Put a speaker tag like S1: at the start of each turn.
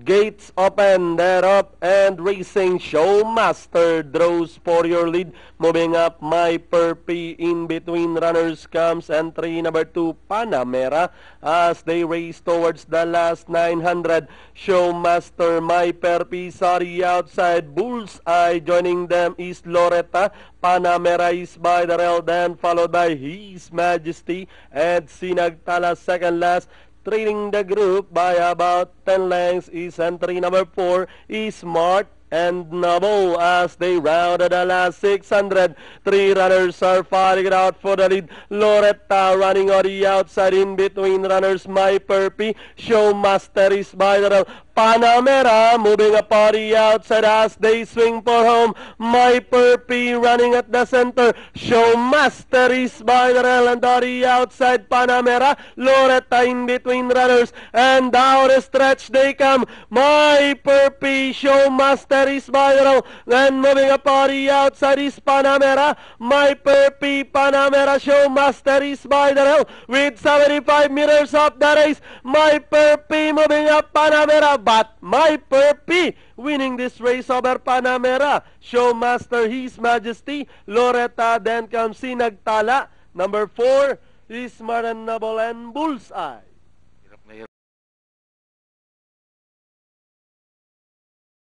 S1: Gates open, they're up and racing. Showmaster draws for your lead. Moving up, My Perpy in between runners comes entry number 2, Panamera, as they race towards the last 900. Showmaster, My Perpy, sorry outside. Bullseye joining them is Loretta. Panamera is by the rail, then followed by His Majesty and Sinagtala second last. Trailing the group by about 10 lengths is entry number 4, is Smart and Noble as they rounded the last 600. 3 runners are fighting it out for the lead. Loretta running on the outside in between runners. My Perpy, Showmaster is by the rail. Panamera moving up on the outside as they swing for home. My Perpy running at the center. Showmaster is by the rail and on the outside. Panamera, Loretta in between runners, and down the stretch they come. My Perpy, Showmaster is by the rail, then moving up on the outside is Panamera. My Perpy, Panamera, Showmaster is by the rail with 75 meters of the race. My Perpy moving up, Panamera, but My Perpy winning this race over Panamera. Showmaster, His Majesty, Loretta, then comes Sinagtala. Number 4 is Smart and Noble and Bullseye.